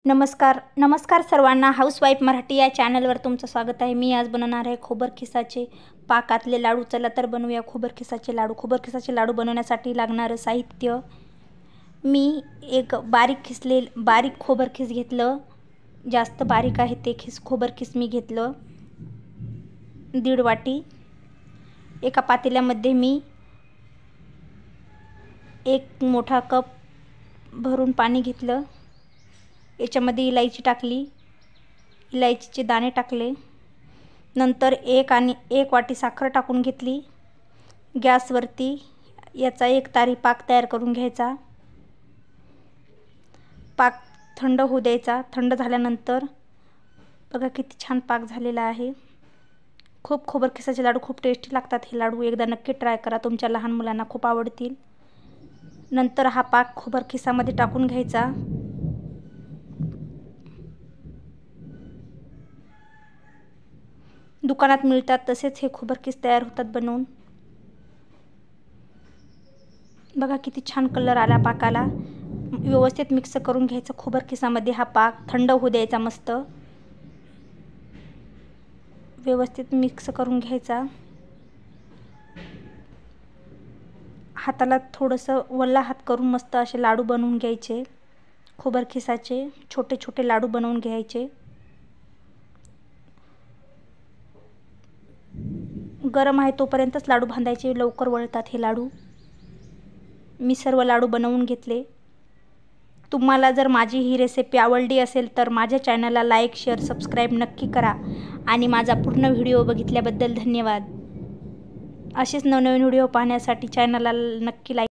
नमस्कार सर्वांना. हाऊसवाईफ मराठी या चॅनलवर तुमचं स्वागत आहे. मी आज बनवणार आहे खोबरखिसाचे पाकातले लाडू. चला तर बनवूया खोबरखिसाचे लाडू. खोबरखिसाचे लाडू बनवण्यासाठी लागणारं साहित्य: मी एक बारीक खोबरखीस घेतलं. जास्त बारीक आहे ते खोबरखीस मी घेतलं 1.5 वाटी. एका पातेल्यामध्ये मी 1 मोठा कप भरून पाणी घेतलं. याच्यामध्ये इलायची टाकली, इलायचीचे दाणे टाकले. नंतर 1 वाटी साखर टाकून घेतली. गॅसवरती याचा 1 तारी पाक तयार करून घ्यायचा. पाक थंड होऊ द्यायचा. थंड झाल्यानंतर बघा किती छान पाक झालेला आहे. खूप खोबरखिसाचे लाडू खूप टेस्टी लागतात. हे लाडू एकदा नक्की ट्राय करा, तुमच्या लहान मुलांना खूप आवडतील. नंतर हा पाक खोबरखिसामध्ये टाकून घ्यायचा. दुकानात मिळतात तसेच हे खोबरखीस तयार होतात बनवून. बघा किती छान कलर आला पाकाला. व्यवस्थित मिक्स करून घ्यायचं खोबरखिसामध्ये. हा पाक थंड होऊ द्यायचा. मस्त व्यवस्थित मिक्स करून घ्यायचा. हाताला थोडंसं वल्ला हात करून मस्त असे लाडू बनवून घ्यायचे. खोबरखिसाचे छोटे छोटे लाडू बनवून घ्यायचे. गरम आहे तोपर्यंतच लाडू बांधायचे, लवकर वळतात हे लाडू. मी सर्व लाडू बनवून घेतले. तुम्हाला जर माझी ही रेसिपी आवडली असेल तर माझ्या चॅनलला लाईक, शेअर, सबस्क्राईब नक्की करा. आणि माझा पूर्ण व्हिडिओ बघितल्याबद्दल धन्यवाद. असेच नवनवीन व्हिडिओ पाहण्यासाठी चॅनलला नक्की लाईक